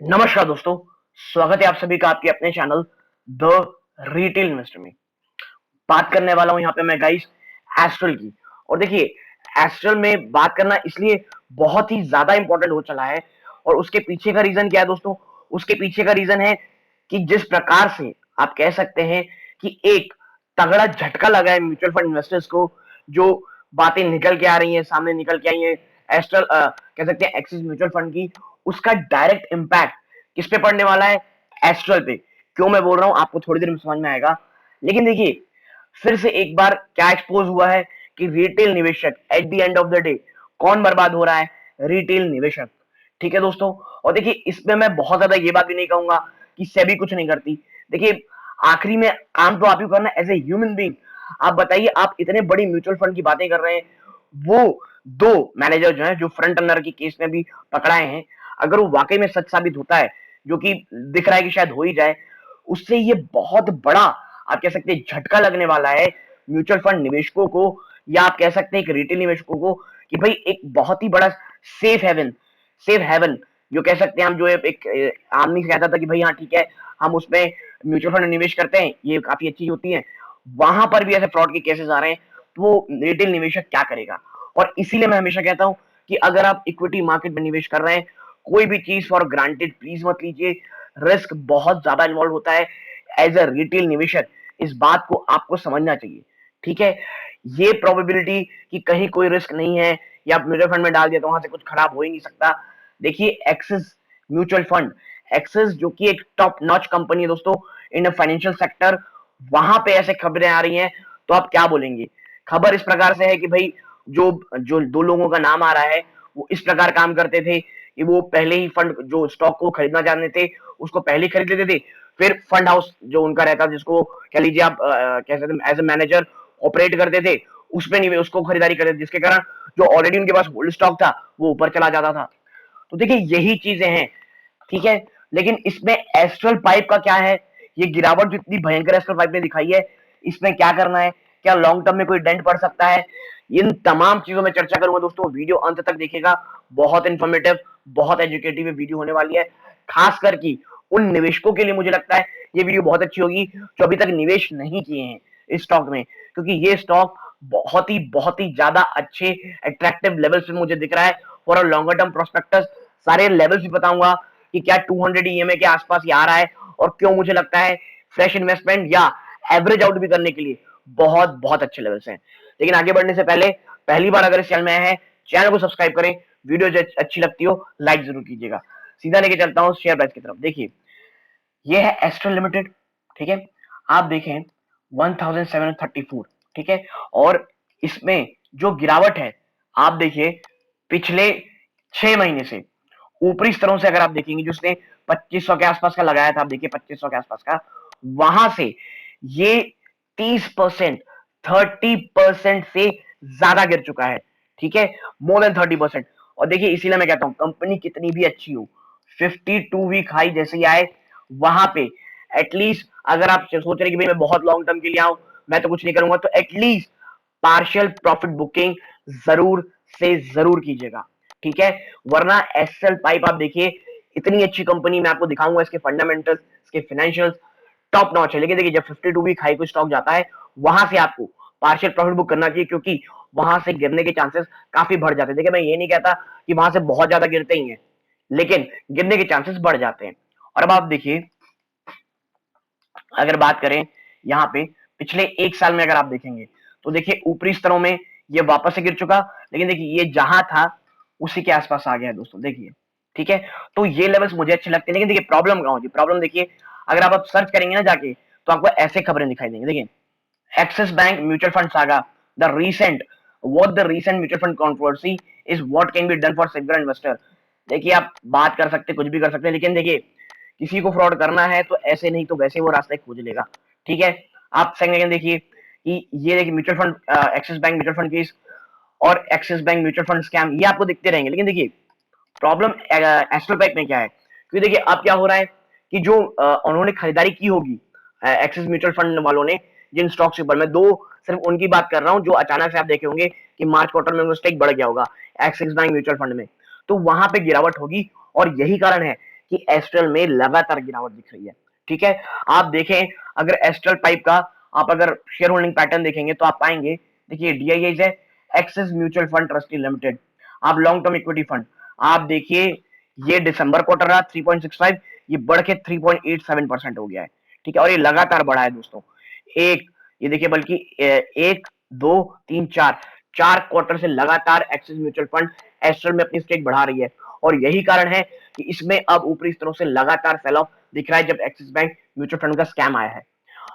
नमस्कार दोस्तों, स्वागत है आप सभी का आपके अपने चैनल द रिटेल इन्वेस्टर में। बात करने वाला हूं यहाँ पे मैं गाइस एस्ट्रल की। और देखिए, एस्ट्रल में बात करना इसलिए बहुत ही ज्यादा इंपॉर्टेंट हो चला है। और उसके पीछे का रीजन क्या है दोस्तों? उसके पीछे का रीजन है कि जिस प्रकार से आप कह सकते हैं कि एक तगड़ा झटका लगा है म्यूचुअल फंड इन्वेस्टर्स को। जो बातें निकल के आ रही हैं, सामने निकल के आई है एस्ट्रल कह सकते हैं एक्सिस म्यूचुअल फंड की, उसका डायरेक्ट इंपैक्ट किस पे पड़ने वाला है? एस्ट्रल पे। क्यों मैं बोल रहा हूं आपको थोड़ी देर में समझ में आएगा। लेकिन देखिए, फिर से एक बार क्या एक्सपोज हुआ है कि रिटेल निवेशक at the end of the day कौन बर्बाद हो रहा है? रिटेल निवेशक। ठीक है दोस्तों। और देखिए, इसमें मैं बहुत ज्यादा ये बात भी नहीं कहूंगा कि सेबी कुछ नहीं करती। देखिए, आखिरी में काम तो आप ही करना एज ए ह्यूमन बीइंग। आप बताइए, आप इतने बड़ी म्यूचुअल फंड की बातें कर रहे हैं, वो दो मैनेजर जो हैं, जो फ्रंट रनर की केस में भी पकड़ाए हैं, अगर वो वाकई में सच साबित होता है, जो कि दिख रहा है कि शायद हो ही जाए, उससे ये बहुत बड़ा आप कह सकते हैं झटका लगने वाला है म्यूचुअल फंड निवेशकों को, या आप कह सकते हैं कि रिटेल निवेशकों को, कि भाई एक बहुत ही बड़ा सेफ हेवन, सेफ हेवन जो कह सकते हैं हम, जो एक आदमी से कहता था कि भाई हाँ ठीक है, हम उसमें म्यूचुअल फंड निवेश करते हैं, ये काफी अच्छी होती है, वहां पर भी ऐसे फ्रॉड के केसेस आ रहे हैं, तो वो रिटेल निवेशक क्या करेगा? और इसीलिए मैं हमेशा कहता हूं कि अगर आप इक्विटी मार्केट में निवेश कर रहे हैं, कोई भी चीज फॉर ग्रांटेड प्लीज मत लीजिए। रिस्क बहुत ज्यादा इन्वॉल्व होता है। एज अ रिटेल निवेशक इस बात को आपको समझना चाहिए। ठीक है, ये प्रोबेबिलिटी कि कहीं कोई रिस्क नहीं है या आप म्यूचुअल फंड में डाल दिया तो वहां से कुछ खराब हो ही नहीं सकता। देखिए, एक्सिस म्यूचुअल फंड, एक्सिस जो कि एक टॉप नॉच कंपनी है दोस्तों इन फाइनेंशियल सेक्टर, वहां पे ऐसे खबरें आ रही हैं, तो आप क्या बोलेंगे? खबर इस प्रकार से है कि भाई जो जो दो लोगों का नाम आ रहा है, वो इस प्रकार काम करते थे कि वो पहले ही फंड जो स्टॉक को खरीदना चाहते थे, उसको पहले ही खरीद लेते थे। फिर फंड हाउस जो उनका रहता, जिसको कह लीजिए आप कह सकते हैं एज ए मैनेजर ऑपरेट करते थे, उसमें नहीं, उसको खरीदारी करते थे, जिसके कारण जो ऑलरेडी उनके पास होल्ड स्टॉक था वो ऊपर चला जाता था। तो देखिए, यही चीजें हैं। ठीक है, लेकिन इसमें एस्ट्रल पाइप का क्या है? ये गिरावट जो इतनी भयंकर एस्ट्रल पाइप ने दिखाई है, इसमें क्या करना है? क्या लॉन्ग टर्म में कोई डेंट पड़ सकता है? इन तमाम चीजों में चर्चा करूंगा दोस्तों। वीडियो अंत तक देखिएगा, बहुत इंफॉर्मेटिव, बहुत एजुकेटिव वीडियो होने वाली है। खास करके उन निवेशकों के लिए मुझे लगता है ये वीडियो बहुत अच्छी होगी जो अभी तक निवेश नहीं किए हैं इस स्टॉक में, क्योंकि ये स्टॉक बहुत ही ज्यादा अच्छे अट्रैक्टिव लेवल्स पे मुझे दिख रहा है for a longer term prospectus. सारे लेवल्स भी बताऊंगा कि क्या 200 ईएमए के आसपास ये आ रहा है, और क्यों मुझे लगता है फ्रेश इन्वेस्टमेंट या एवरेज आउट भी करने के लिए बहुत बहुत अच्छे लेवल्स हैं। लेकिन आगे बढ़ने से पहले, पहली बार अगर इस चैनल में आए हैं, चैनल को सब्सक्राइब करें। वीडियो जो अच्छी लगती हो लाइक जरूर कीजिएगा। सीधा लेके चलता हूं शेयर प्राइस की तरफ। देखिए, ये है एस्ट्रल लिमिटेड। ठीक है, आप देखें 1734। ठीक है, और इसमें जो गिरावट है, आप देखिए पिछले 6 महीने से ऊपरी स्तरों से अगर आप देखेंगे, जो उसने 2500 के आसपास का लगाया था, आप देखिए 2500 के आसपास का, वहां से ये 30%, 30% से ज्यादा गिर चुका है। ठीक है, मोर देन 30%। और देखिए, इसीलिए मैं कहता हूं कंपनी कितनी भी अच्छी हो, 52 वीक हाई जैसे ही आए, वहां पे एटलीस्ट अगर आप सोच रहे कि भाई मैं बहुत लॉन्ग टर्म के लिए आऊं, मैं तो कुछ नहीं करूंगा, तो एटलीस्ट पार्शियल प्रॉफिट बुकिंग जरूर से जरूर कीजिएगा। ठीक है, वरना एसएल पाइप आप देखिए, इतनी अच्छी कंपनी, मैं आपको दिखाऊंगा इसके फंडामेंटल्स, इसके फाइनेंशियल्स टॉप नॉच है। लेकिन देखिए, जब 52 वीक हाई को स्टॉक जाता है, वहां से आपको पार्शियल प्रॉफिट बुक करना चाहिए, क्योंकि वहां से गिरने के चांसेस काफी बढ़ जाते हैं। देखिए, मैं ये नहीं कहता कि वहां से बहुत ज्यादा गिरते ही हैं, लेकिन गिरने के चांसेस बढ़ जाते हैं। और अब आप देखिए, अगर बात करें यहाँ पे पिछले 1 साल में अगर आप देखेंगे, तो देखिए ऊपरी स्तरों में ये वापस से गिर चुका, लेकिन देखिए ये जहां था उसी के आसपास आ गया है दोस्तों, देखिए। ठीक है, तो ये लेवल्स मुझे अच्छे लगते हैं। लेकिन देखिए, प्रॉब्लम कहां होगी? प्रॉब्लम देखिए, अगर आप सर्च करेंगे ना जाके, तो आपको ऐसे खबरें दिखाई देंगी। देखिए, Axis Bank mutual fund saga, what the recent mutual fund controversy is what can be done for safeguard investor। देखिए, आप बात कर सकते, कुछ भी कर सकते हैं, लेकिन देखिए, किसी को फ्रॉड करना है तो ऐसे नहीं तो वैसे वो रास्ते खोज लेगा। ठीक है, आप सेकंड देखिए कि ये देखिए mutual fund, Axis Bank mutual fund case और Axis Bank mutual fund scam, ये आपको दिखते रहेंगे। लेकिन देखिए, प्रॉब्लम एस्ट्रल पैक में क्या है? क्योंकि देखिए अब क्या हो रहा है कि जो उन्होंने खरीदारी की होगी एक्सिस म्यूचुअल फंड वालों ने, जिन स्टॉक के ऊपर, मैं दो सिर्फ उनकी बात कर रहा हूं जो अचानक से आप देखे होंगे कि मार्च क्वार्टर में स्टेक बढ़ गया होगा एक्सिस बैंक म्यूचुअल फंड में, तो वहां पे गिरावट होगी। और यही कारण है कि एस्ट्रल में लगातार गिरावट दिख रही है। ठीक है, आप देखें अगर एस्ट्रल पाइप का आप अगर शेयर होल्डिंग पैटर्न देखेंगे तो आप पाएंगे, देखिए डीआईआई है axis mutual fund trustee limited, आप लॉन्ग टर्म इक्विटी फंड, आप देखिए ये दिसंबर क्वार्टर रहा 3.65, ये बढ़ के 3.87% हो गया है। ठीक है, और ये लगातार बढ़ा है दोस्तों, एक ये देखिए बल्कि एक दो तीन चार चार क्वार्टर से लगातार एक्सिस म्यूचुअल फंड एस्ट्रल में अपनी स्टेक बढ़ा रही है, और यही कारण है कि इसमें अब ऊपरी स्तरों से लगातार सेल ऑफ दिख रहा है जब एक्सिस बैंक म्यूचुअल फंड का स्कैम आया है।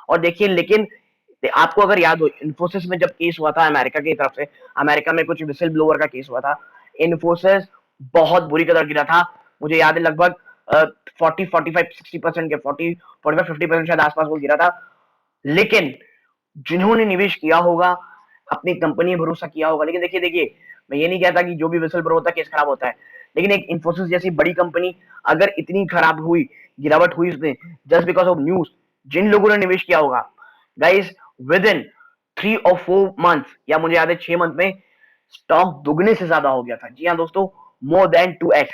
और देखिए लेकिन आपको अगर याद हो इन्फोसिस में जब केस हुआ था अमेरिका की तरफ से, अमेरिका में कुछ विसिल ब्लोअर का केस हुआ था, इन्फोसिस बहुत बुरी तरह गिरा था, मुझे याद है लगभग 40-45-60% के 40-45-50% शायद आसपास वो गिरा था। लेकिन जिन्होंने निवेश किया होगा अपनी कंपनी में भरोसा किया होगा, लेकिन देखिए देखिए मैं ये नहीं कहता कि जो भी विसल ब्लो होता है केस खराब होता है, लेकिन एक इन्फोसिस जैसी बड़ी कंपनी अगर इतनी खराब हुई, गिरावट हुई उसमें जस्ट बिकॉज ऑफ न्यूज, जिन लोगों ने निवेश किया होगा गाइस विद इन 3 और 4 मंथ या मुझे याद है 6 मंथ में स्टॉक दुगने से ज्यादा हो गया था। जी हाँ दोस्तों, मोर देन 2x।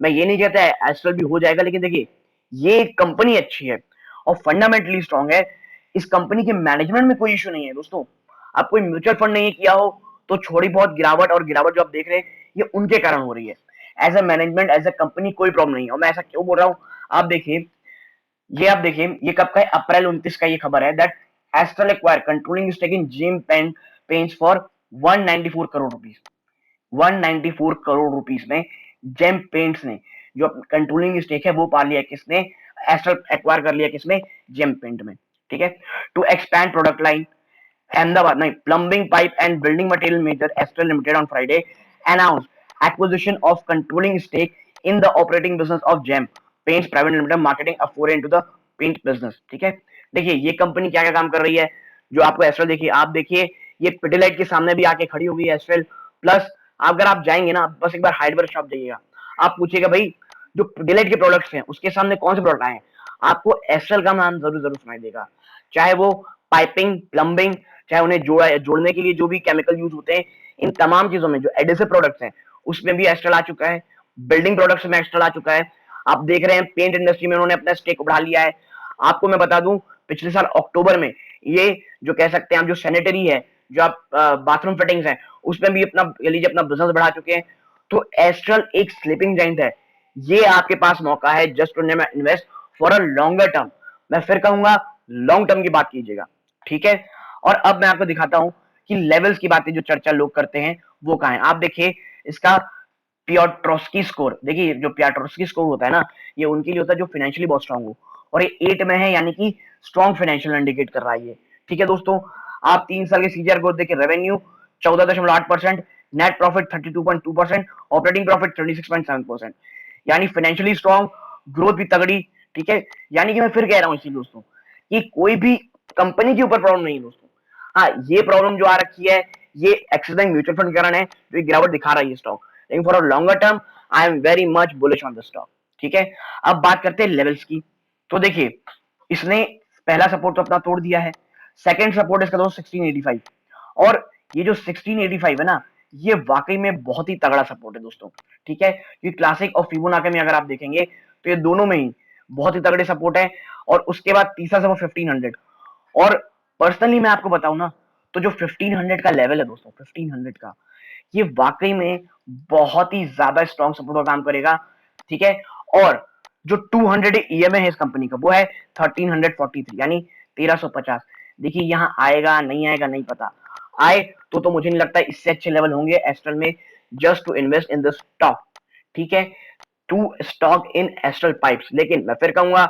मैं ये नहीं कहता है एस्ट्रल भी हो जाएगा, लेकिन देखिए ये कंपनी अच्छी है और फंडामेंटली स्ट्रांग है, इस कंपनी के मैनेजमेंट में कोई इशू नहीं है दोस्तों। आप कोई म्यूचुअल फंड नहीं किया हो तो छोड़ी बहुत गिरावट, और गिरावट जो आप देख रहे हैं ये उनके कारण हो रही है। As a management as a company कोई प्रॉब्लम नहीं है, और मैं ऐसा क्यों बोल रहा हूं आप देखिए, आप देखिए ये कब का है, अप्रैल 29 का ये खबर है that Astral acquire controlling stake in Gem Paints for 194 crore rupees. 194 crore rupees में जेम पेंट्स ने जो कंट्रोलिंग स्टेक है वो पा लिया किसने, एस्ट्रल एक्वायर कर लिया किसमें, जेम पेंट में। ठीक है, to expand product line Ahmedabad नहीं plumbing pipe and building material major Astral Limited on Friday announced acquisition of controlling stake in the operating business of gem paints private limited marketing a foray into the paint business। ठीक है, देखिए ये company क्या क्या काम कर रही है, जो आपको एस्ट्रल देखिए, आप देखिए ये पिडिलाइट के सामने भी आके खड़ी हो गई है एस्ट्रल प्लस। अगर आप जाएंगे ना बस एक बार हार्डवेयर शॉप जाइएगा, आप पूछिएगा भाई जो डिलाइट के प्रोडक्ट्स हैं उसके सामने कौन से प्रोडक्ट आए हैं, आपको एस्ट्रल का नाम जरूर जरूर सुनाई देगा। चाहे वो पाइपिंग प्लम्बिंग, चाहे उन्हें जोड़ने के लिए जो भी केमिकल यूज होते हैं, इन तमाम चीजों में जो एडिसिव प्रोडक्ट्स हैं उसमें भी एस्ट्रल आ चुका है, बिल्डिंग प्रोडक्ट्स में एस्ट्रल आ चुका है। आप देख रहे हैं पेंट इंडस्ट्री में उन्होंने अपना स्टेक बढ़ा लिया है। आपको मैं बता दूं पिछले साल अक्टूबर में ये जो कह सकते हैं आप जो सैनिटरी है, जो आप बाथरूम फिटिंग्स हैं उसमें भी अपना लीजिए अपना बिजनेस बढ़ा चुके हैं। तो एस्ट्रल एक स्लीपिंग जाइंट है, ये आपके पास मौका है just to invest for a longer term. मैं फिर कहूंगा लॉन्ग टर्म की बात कीजिएगा। ठीक है, और अब मैं आपको दिखाता हूं कि लेवल्स की बातें जो चर्चा लोग करते हैं वो कहां है। आप देखिए इसका पियोट्रोस्की स्कोर, देखिए जो पियोट्रोस्की स्कोर होता है ना ये उनके लिए होता है जो फाइनेंशियली बहुत स्ट्रांग हो, और ये 8 में है यानी कि स्ट्रांग फाइनेंशियल इंडिकेट कर रहा है ये। ठीक है दोस्तों, आप 3 साल के सीजीआर ग्रोथ देखिए, revenue 14.8%, net profit 32.2%, operating profit 36.7%, यानी फाइनेंशियली स्ट्रांग, ग्रोथ भी तगड़ी। ठीक है, यानी कि मैं फिर कह रहा हूं इसी दोस्तों कि कोई भी कंपनी के ऊपर प्रॉब्लम नहीं है दोस्तों। हाँ ये प्रॉब्लम जो आ रखी है ये एक्सिस बैंक म्यूचुअल फंड के कारण है जो गिरावट दिखा रहा है ये स्टॉक, लेकिन for a longer term I am very much bullish on the stock. ठीक है, अब बात करते हैं लेवल्स की। तो देखिए इसने पहला सपोर्ट तो अपना तोड़ दिया है, सेकंड सपोर्ट इसका दोस्तों 1685, और ये जो 1685 है ना ये वाकई में बहुत ही तगड़ा सपोर्ट है दोस्तों। ठीक है, ये क्लासिक और फिबोनाची में अगर आप देखेंगे तो ये दोनों में ही बहुत ही तगड़े सपोर्ट है, और उसके बाद तीसरा सपोर्ट 1500। और पर्सनली मैं आपको बताऊं ना तो जो 1500 का लेवल है दोस्तों, 1500 का ये वाकई में बहुत ही ज्यादा स्ट्रॉन्ग सपोर्ट का काम करेगा। ठीक है, और जो 200 ईएमए है इस कंपनी का वो है 1343 यानी 1350। देखिए यहाँ आएगा नहीं आएगा नहीं पता, आए तो मुझे नहीं लगता इससे अच्छे लेवल होंगे एस्ट्रल में just to invest in the stock. ठीक है, to stock in Astral Pipes. लेकिन मैं फिर कहूंगा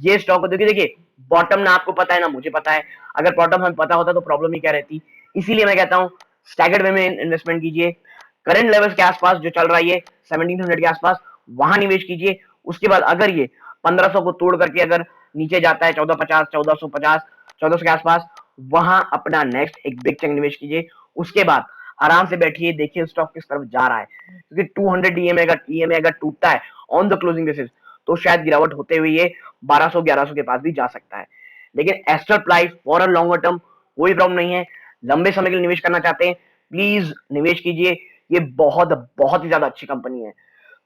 ये स्टॉक को देखिए देखिए बॉटम ना आपको पता है ना मुझे पता है, अगर बॉटम हमें पता होता तो प्रॉब्लम ही क्या रहती। इसीलिए मैं कहता हूं स्टैगर्ड वे में इन्वेस्टमेंट कीजिए, करंट लेवल्स के आसपास जो चल रहा है ये 1700 के आसपास वहां निवेश कीजिए। उसके बाद अगर ये 1500 को तोड़ करके अगर नीचे जाता है 1450 1450 1400 के आसपास, वहां अपना नेक्स्ट एक बिग चंक निवेश कीजिए। उसके बाद आराम से बैठिए देखिए स्टॉक किस तरफ जा रहा है, क्योंकि 200 डीएमए अगर टूटता है ऑन द क्लोजिंग बेसिस तो शायद गिरावट होते हुए ये 1200 1100 के पास भी जा सकता है। लेकिन astral price for a longer term कोई प्रॉब्लम नहीं है, लंबे समय के लिए निवेश करना चाहते हैं प्लीज निवेश कीजिए, ये बहुत बहुत ही ज्यादा अच्छी कंपनी है।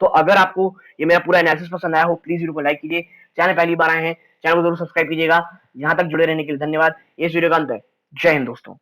तो अगर आपको ये मेरा पूरा एनालिसिस पसंद आया हो, प्लीज वीडियो को लाइक कीजिए। चैनल पहली बार आए हैं, चैनल को जरूर सब्सक्राइब कीजिएगा। यहाँ तक जुड़े रहने के लिए धन्यवाद। इस वीडियो का अंत है। जय हिंद दोस्तों।